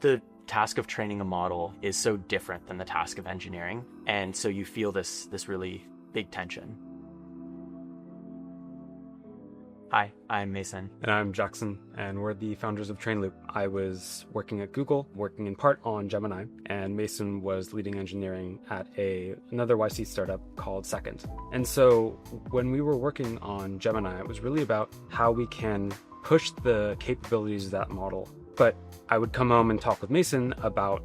The task of training a model is so different than the task of engineering. And so you feel this really big tension. Hi, I'm Mason. And I'm Jackson, and we're the founders of TrainLoop. I was working at Google, working in part on Gemini, and Mason was leading engineering at another YC startup called Second. And so when we were working on Gemini, it was really about how we can push the capabilities of that model. But I would come home and talk with Mason about,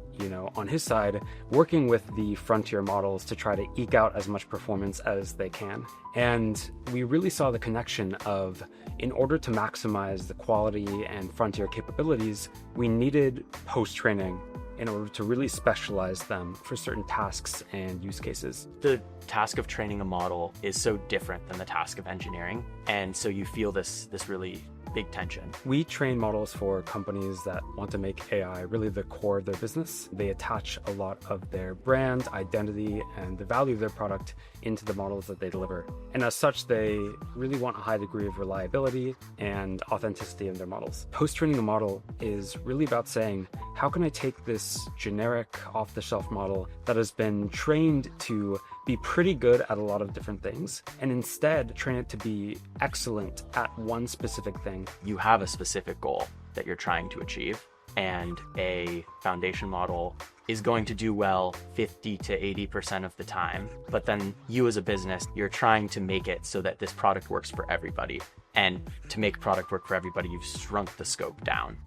on his side, working with the frontier models to try to eke out as much performance as they can. And we really saw the connection of, in order to maximize the quality and frontier capabilities, we needed post-training in order to really specialize them for certain tasks and use cases. The task of training a model is so different than the task of engineering. And so you feel this really big tension. We train models for companies that want to make AI really the core of their business. They attach a lot of their brand, identity, and the value of their product into the models that they deliver. And as such, they really want a high degree of reliability and authenticity in their models. Post-training a model is really about saying, how can I take this generic off-the-shelf model that has been trained to be pretty good at a lot of different things, and instead train it to be excellent at one specific thing? You have a specific goal that you're trying to achieve, and a foundation model is going to do well 50 to 80% of the time. But then you as a business, you're trying to make it so that this product works for everybody. And to make product work for everybody, you've shrunk the scope down.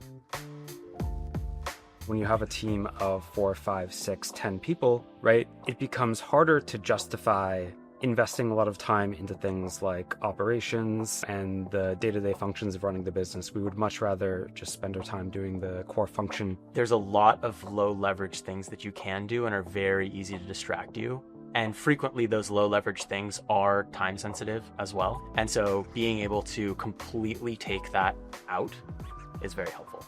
When you have a team of 4, 5, 6, 10 people, right, it becomes harder to justify investing a lot of time into things like operations and the day-to-day functions of running the business. We would much rather just spend our time doing the core function. There's a lot of low leverage things that you can do and are very easy to distract you. And frequently those low leverage things are time sensitive as well. And so being able to completely take that out is very helpful.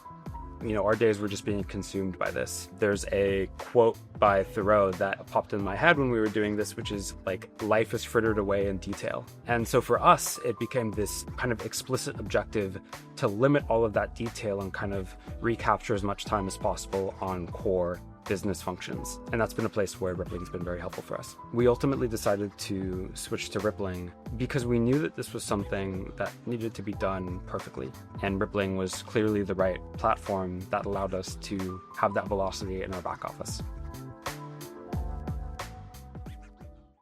Our days were just being consumed by this. There's a quote by Thoreau that popped in my head when we were doing this, which is like, life is frittered away in detail. And so for us, it became this kind of explicit objective to limit all of that detail and kind of recapture as much time as possible on core business functions. And that's been a place where Rippling's been very helpful for us. We ultimately decided to switch to Rippling because we knew that this was something that needed to be done perfectly. And Rippling was clearly the right platform that allowed us to have that velocity in our back office.